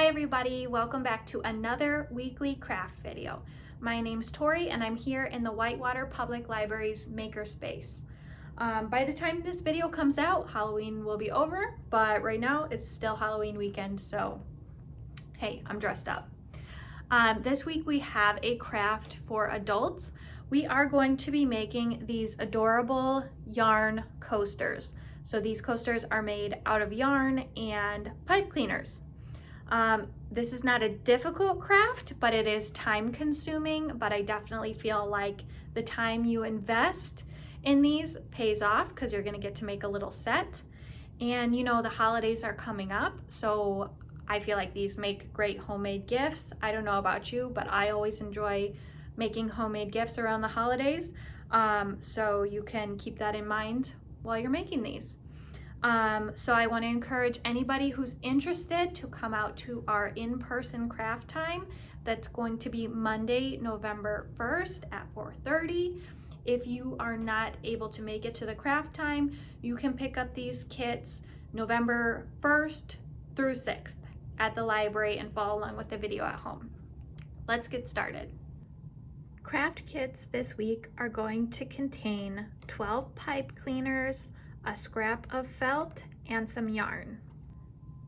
everybody, welcome back to another weekly craft video. My name's Tori and I'm here in the Whitewater Public Library's Makerspace. By the time this video comes out, Halloween will be over, but right now it's still Halloween weekend, so hey, I'm dressed up. This week we have a craft for adults. We are going to be making these adorable yarn coasters. So these coasters are made out of yarn and pipe cleaners. This is not a difficult craft, but it is time consuming, but I definitely feel like the time you invest in these pays off because you're gonna get to make a little set. And you know, the holidays are coming up, so I feel like these make great homemade gifts. I don't know about you, but I always enjoy making homemade gifts around the holidays. So you can keep that in mind while you're making these. So I want to encourage anybody who's interested to come out to our in-person craft time. That's going to be Monday, November 1st at 4:30. If you are not able to make it to the craft time, you can pick up these kits November 1st through 6th at the library and follow along with the video at home. Let's get started. Craft kits this week are going to contain 12 pipe cleaners, a scrap of felt, and some yarn.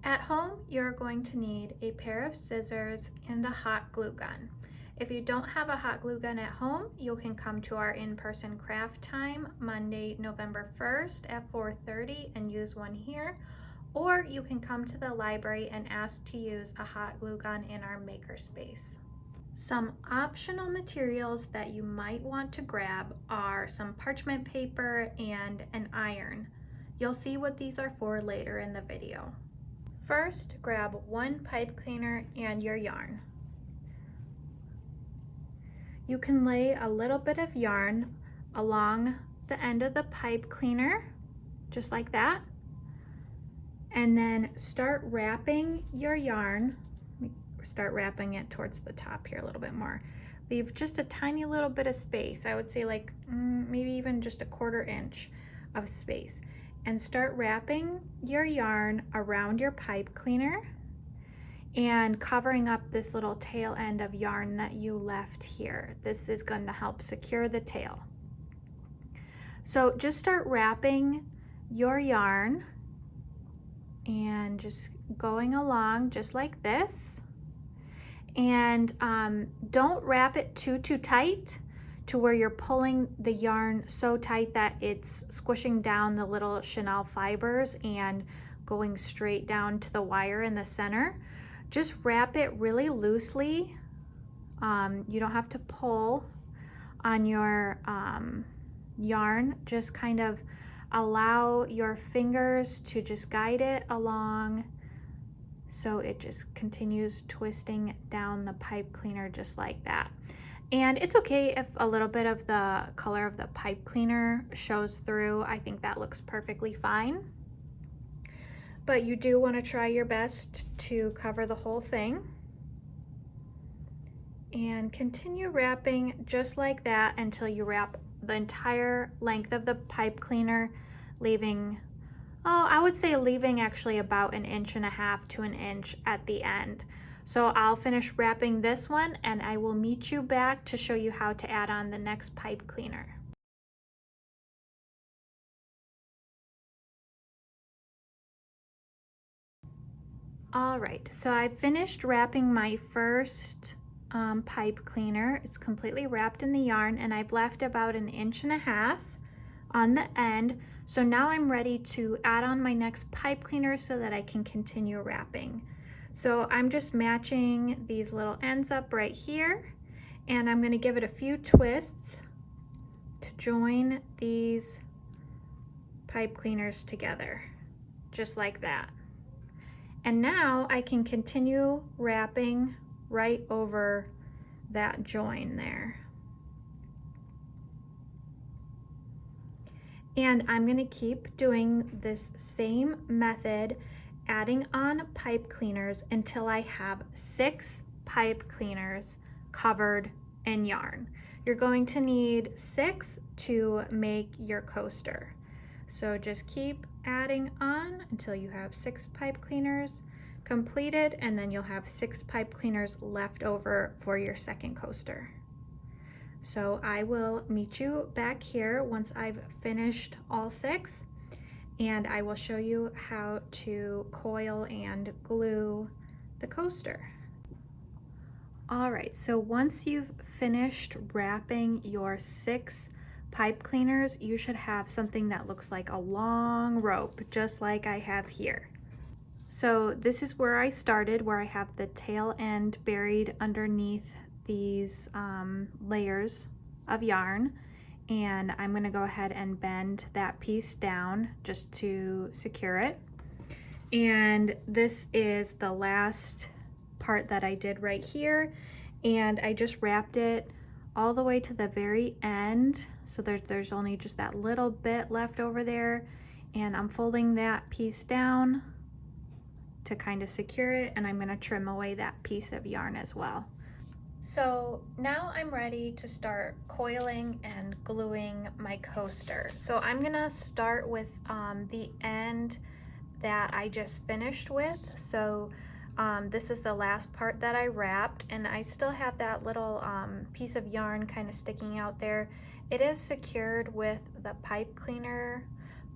At home, you're going to need a pair of scissors and a hot glue gun. If you don't have a hot glue gun at home, you can come to our in-person craft time Monday, November 1st at 4:30 and use one here, or you can come to the library and ask to use a hot glue gun in our makerspace. Some optional materials that you might want to grab are some parchment paper and an iron. You'll see what these are for later in the video. First, grab one pipe cleaner and your yarn. You can lay a little bit of yarn along the end of the pipe cleaner, just like that, and then start wrapping your yarn. Start wrapping it towards the top here a little bit more. Leave just a tiny little bit of space. I would say like maybe even just a 1/4 inch of space. And start wrapping your yarn around your pipe cleaner and covering up this little tail end of yarn that you left here. This is going to help secure the tail. So just start wrapping your yarn and just going along just like this. And don't wrap it too tight to where you're pulling the yarn so tight that it's squishing down the little chenille fibers and going straight down to the wire in the center. Just wrap it really loosely. You don't have to pull on your yarn. Just kind of allow your fingers to just guide it along, so it just continues twisting down the pipe cleaner just like that. And it's okay if a little bit of the color of the pipe cleaner shows through. I think that looks perfectly fine. But you do want to try your best to cover the whole thing. And continue wrapping just like that until you wrap the entire length of the pipe cleaner, leaving I would say leaving actually about 1.5 to 1 inch at the end. So I'll finish wrapping this one and I will meet you back to show you how to add on the next pipe cleaner. All right, so I finished wrapping my first pipe cleaner. It's completely wrapped in the yarn and I've left about 1.5 inches on the end. So now I'm ready to add on my next pipe cleaner so that I can continue wrapping. So I'm just matching these little ends up right here, and I'm going to give it a few twists to join these pipe cleaners together, just like that. And now I can continue wrapping right over that join there. And I'm going to keep doing this same method, adding on pipe cleaners until I have 6 pipe cleaners covered in yarn. You're going to need 6 to make your coaster. So just keep adding on until you have 6 pipe cleaners completed, and then you'll have 6 pipe cleaners left over for your second coaster. So I will meet you back here once I've finished all 6, and I will show you how to coil and glue the coaster. All right, so once you've finished wrapping your 6 pipe cleaners, you should have something that looks like a long rope, just like I have here. So this is where I started, where I have the tail end buried underneath these layers of yarn, and I'm going to go ahead and bend that piece down just to secure it. And this is the last part that I did right here, and I just wrapped it all the way to the very end, so there's only just that little bit left over there, and I'm folding that piece down to kind of secure it, and I'm going to trim away that piece of yarn as well. So now I'm ready to start coiling and gluing my coaster. So I'm going to start with the end that I just finished with. So this is the last part that I wrapped, and I still have that little piece of yarn kind of sticking out there. It is secured with the pipe cleaner,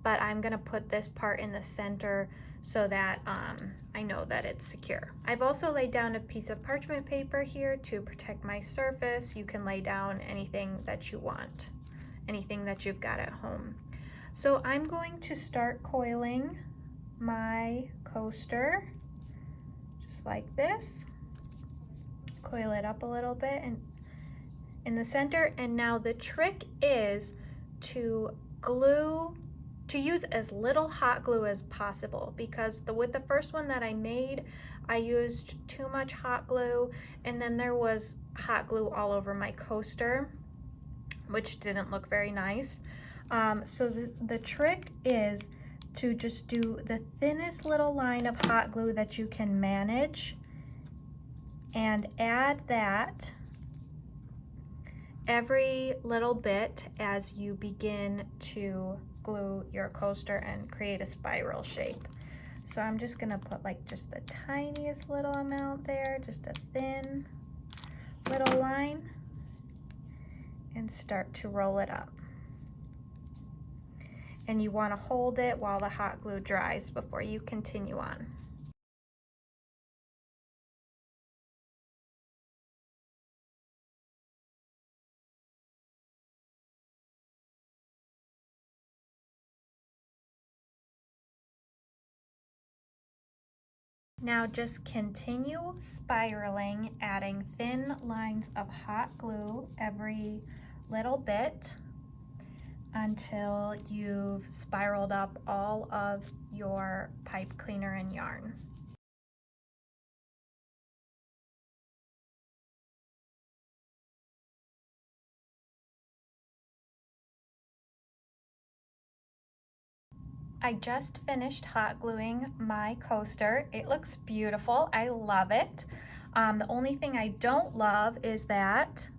but I'm going to put this part in the center so that I know that it's secure. I've also laid down a piece of parchment paper here to protect my surface. You can lay down anything that you want, anything that you've got at home. So I'm going to start coiling my coaster just like this. Coil it up a little bit and in the center, and now the trick is to use as little hot glue as possible, because with the first one that I made, I used too much hot glue, and then there was hot glue all over my coaster, which didn't look very nice. So the trick is to just do the thinnest little line of hot glue that you can manage, and add that every little bit as you begin to glue your coaster and create a spiral shape. So I'm just gonna put like just the tiniest little amount there, just a thin little line, and start to roll it up. And you want to hold it while the hot glue dries before you continue on. Now just continue spiraling, adding thin lines of hot glue every little bit until you've spiraled up all of your pipe cleaner and yarn. I just finished hot gluing my coaster. It looks beautiful. I love it. The only thing I don't love is that,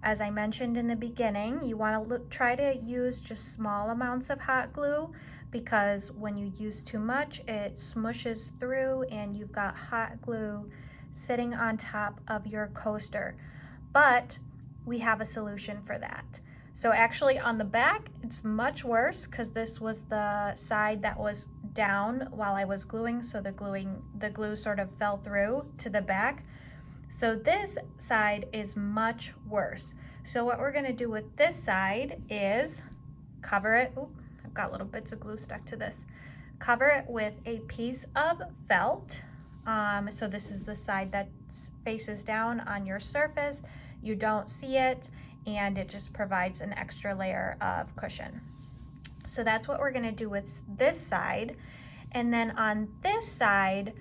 as I mentioned in the beginning, you want to try to use just small amounts of hot glue, because when you use too much, it smushes through and you've got hot glue sitting on top of your coaster. But we have a solution for that. So actually on the back, it's much worse, because this was the side that was down while I was gluing, so the glue sort of fell through to the back. So this side is much worse. So what we're gonna do with this side is cover it. Oop, I've got little bits of glue stuck to this. Cover it with a piece of felt. So this is the side that faces down on your surface. You don't see it, and it just provides an extra layer of cushion. So that's what we're gonna do with this side. And then on this side,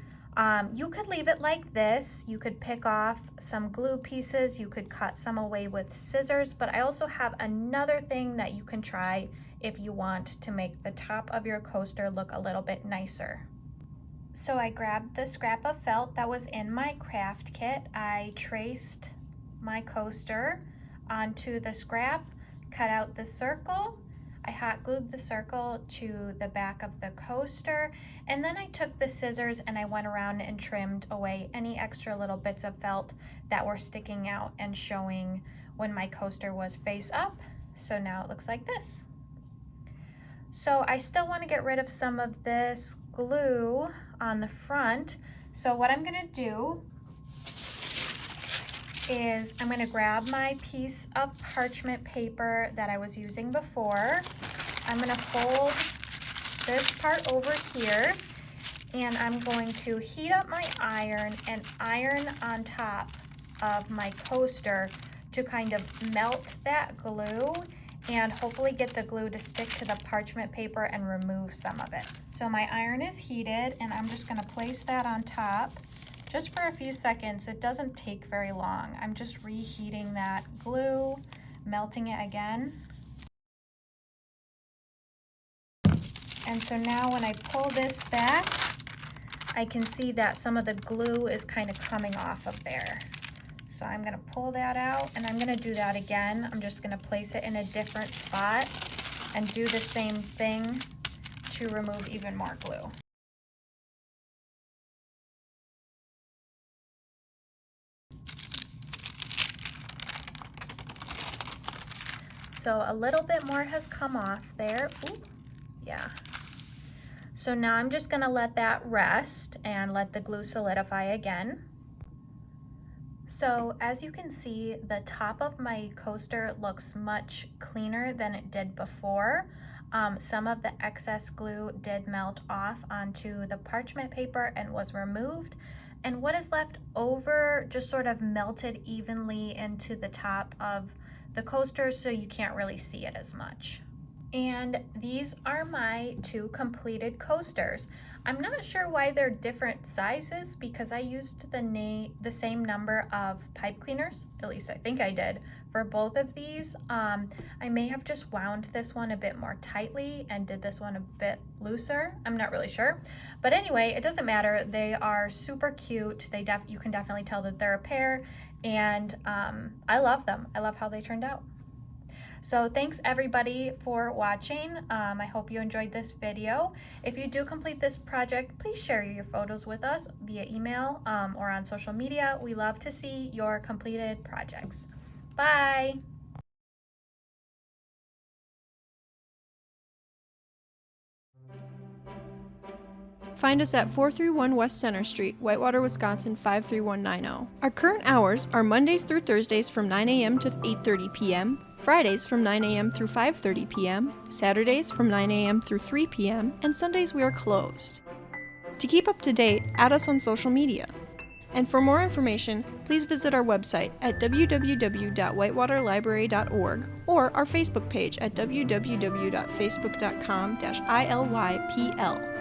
you could leave it like this. You could pick off some glue pieces. You could cut some away with scissors, but I also have another thing that you can try if you want to make the top of your coaster look a little bit nicer. So I grabbed the scrap of felt that was in my craft kit. I traced my coaster onto the scrap, cut out the circle. I hot glued the circle to the back of the coaster, and then I took the scissors and I went around and trimmed away any extra little bits of felt that were sticking out and showing when my coaster was face up. So now it looks like this. So I still want to get rid of some of this glue on the front. So what I'm gonna do is I'm gonna grab my piece of parchment paper that I was using before. I'm gonna fold this part over here, and I'm going to heat up my iron and iron on top of my coaster to kind of melt that glue and hopefully get the glue to stick to the parchment paper and remove some of it. So my iron is heated, and I'm just gonna place that on top just for a few seconds. It doesn't take very long. I'm just reheating that glue, melting it again. And so now when I pull this back, I can see that some of the glue is kind of coming off of there. So I'm gonna pull that out, and I'm gonna do that again. I'm just gonna place it in a different spot and do the same thing to remove even more glue. So a little bit more has come off there. Ooh, yeah. So now I'm just gonna let that rest and let the glue solidify again. So as you can see, the top of my coaster looks much cleaner than it did before. Some of the excess glue did melt off onto the parchment paper and was removed. And what is left over just sort of melted evenly into the top of the coaster, so you can't really see it as much. And these are my two completed coasters. I'm not sure why they're different sizes because I used the same number of pipe cleaners, at least I think I did, for both of these. I may have just wound this one a bit more tightly and did this one a bit looser. I'm not really sure. But anyway, it doesn't matter. They are super cute. You can definitely tell that they're a pair, and I love them. I love how they turned out. So thanks everybody for watching. I hope you enjoyed this video. If you do complete this project, please share your photos with us via email or on social media. We love to see your completed projects. Bye. Find us at 431 West Center Street, Whitewater, Wisconsin 53190. Our current hours are Mondays through Thursdays from 9 a.m. to 8:30 p.m., Fridays from 9 a.m. through 5:30 p.m., Saturdays from 9 a.m. through 3 p.m., and Sundays we are closed. To keep up to date, add us on social media. And for more information, please visit our website at www.whitewaterlibrary.org or our Facebook page at www.facebook.com/ILYPL.